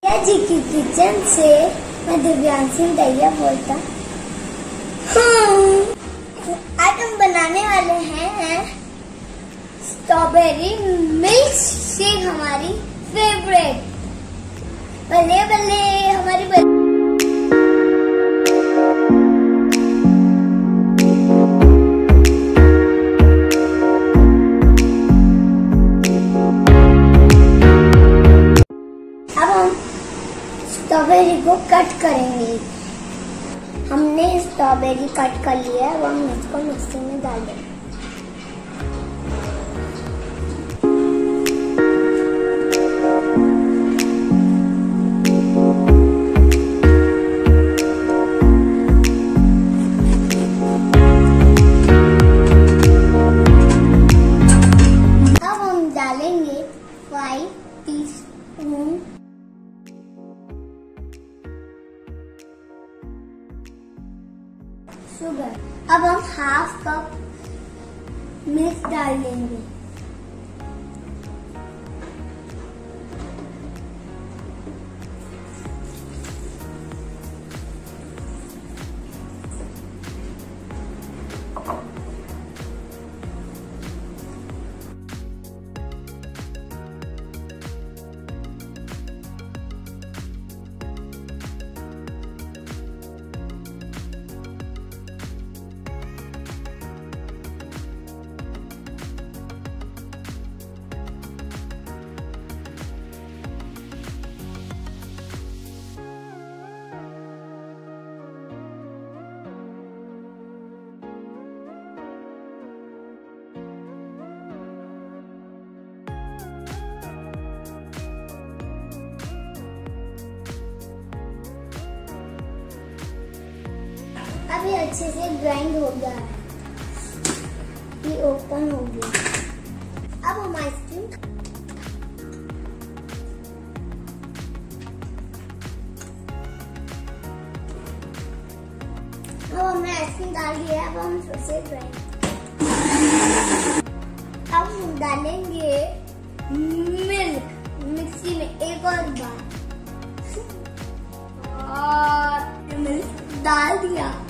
दैया जी की किचन से मैं दिव्यांशी दैया बोलता आज हम बनाने वाले हैं स्ट्रॉबेरी मिल्क शेक, हमारी फेवरेट। बल्ले बल्ले हमारी अब हम स्ट्रॉबेरी को कट करेंगे। हमने स्ट्रॉबेरी कट कर लिया है, अब हम इसको मिक्सी में डाल देंगे। अब हम डालेंगे 5 टीस्पून शुगर। अब हम हाफ कप मिल्क डाल देंगे। अभी अच्छे से ग्राइंड हो गया है, ये ओपन हो गया। अब हम आइसक्रीम हमने आइसक्रीम डाल दिया है। अब हम फिर से ग्राइंड, अब हम डालेंगे मिल्क मिक्सी में एक और बार, और मिल्क डाल दिया है।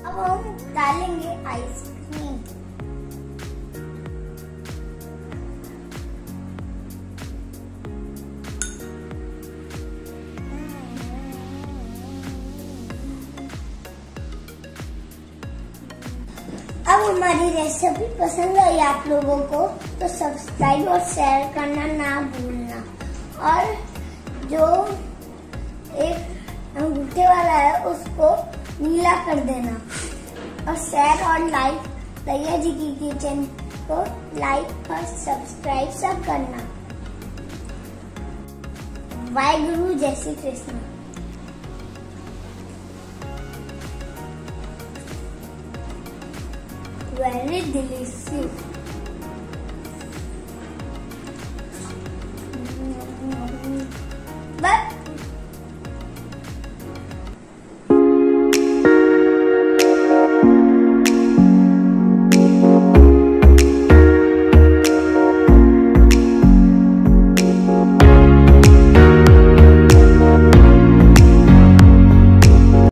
अब हम डालेंगे आइसक्रीम। अब हमारी रेसिपी पसंद आई आप लोगों को तो सब्सक्राइब और शेयर करना ना भूलना, और जो एक अंगूठे वाला है उसको नीला कर देना, और शेयर और लाइक दैया जी की किचन को लाइक और सब्सक्राइब सब करना। वाहेगुरु, जय श्री कृष्ण। Very delicious.